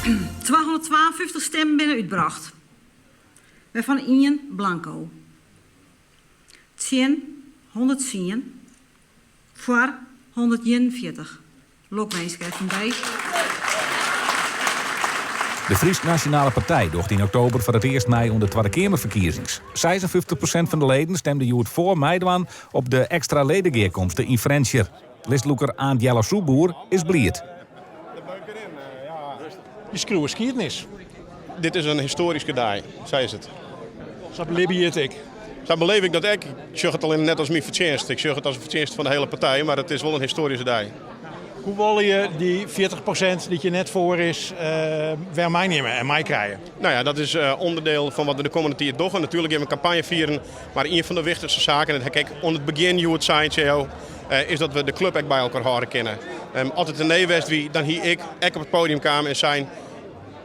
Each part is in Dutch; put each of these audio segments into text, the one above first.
252 stemmen binnen uitgebracht. Waarvan 1 blanco. 10, 110. Voor 141. Lokmeenschap FNB. De Friese Nationale Partij docht in oktober voor het eerst mee onder de Tweede Kamerverkiezings. 56% van de leden stemde Joet voor meidwaan op de extra ledengeerkomsten in Frenscher. Listloeker Aandjella Soeboer is blied. Je schreeuwt geschiedenis. Dit is een historisch gedij, zei ze het. Zo beleef je het ik. Zo beleef ik dat ik. Ik zeg het alleen net als mijn vertjenst. Ik zeg het als een vertjenst van de hele partij, maar het is wel een historische dag. Hoe wil je die 40% die je net voor is, weer mij nemen en mij krijgen? Nou ja, dat is onderdeel van wat we de komende tijd doen. En natuurlijk in een campagne vieren. Maar een van de wichtigste zaken, en kijk, onder het begin, hoe het zijn, is dat we de club echt bij elkaar houden kennen. Altijd een nee-west wie, dan hier ik op het podium kwam en zijn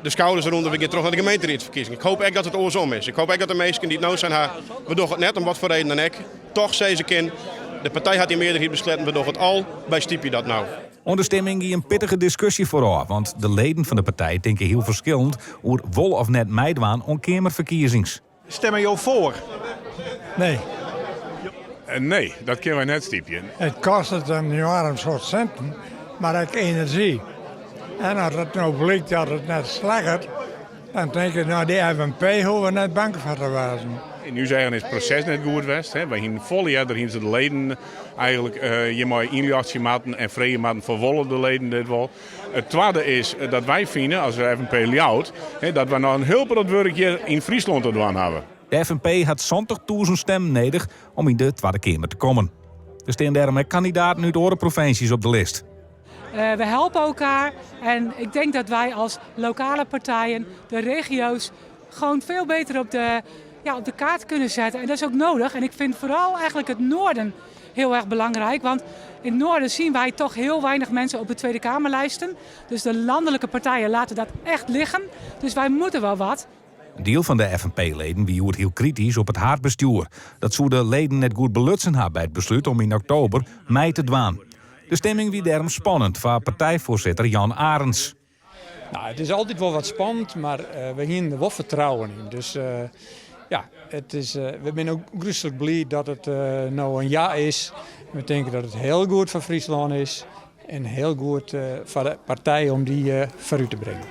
de schouders eronder, we gaan terug naar de gemeenteraadsverkiezingen. Ik hoop echt dat het oorsom is. Ik hoop echt dat de mensen die het nou zijn, we doen het net om wat voor reden dan ik. Toch zei ze kind, de partij had die meerderheid besloten, we doen het al, bij stiep dat nou. Onder stemming ging een pittige discussie vooraf, want de leden van de partij denken heel verschillend hoe wol of net meidwaan on Kamerverkiezings. Stemmen jou voor? Nee. Nee, dat kunnen wij net stiepje. Het kost het een enorm soort centen, maar ook energie. En als het nou blijkt dat het net slecht, dan denk ik, nou die FNP hoeven we net bang voor te wezen. En nu zeggen is het proces net goed geweest. Wij hebben volle jaar, daar ze de leden eigenlijk je mooi inlichtje maken en vrije maken verwollen de leden dit wel. Het tweede is dat wij vinden, als de FNP lioudt, dat we nou een hulp dat werkje in Friesland te doen hebben. De FNP had 20.000 stemmen nodig om in de Tweede Kamer te komen. Er staan daarmee kandidaten uit de provincies op de lijst. We helpen elkaar en ik denk dat wij als lokale partijen de regio's gewoon veel beter op de kaart kunnen zetten. En dat is ook nodig. En ik vind vooral eigenlijk het noorden heel erg belangrijk. Want in het noorden zien wij toch heel weinig mensen op de Tweede Kamerlijsten. Dus de landelijke partijen laten dat echt liggen. Dus wij moeten wel wat. Een deel van de FNP-leden wie wordt heel kritisch op het haardbestuur. Dat zou de leden net goed belutsen hebben bij het besluit om in oktober mei te dwaan. De stemming wie daarom spannend voor partijvoorzitter Jan Arends. Nou, het is altijd wel wat spannend, maar we hebben er wel vertrouwen in. Dus we zijn ook gruwelijk blij dat het nou een ja is. We denken dat het heel goed voor Friesland is en heel goed voor de partij om die vooruit te brengen.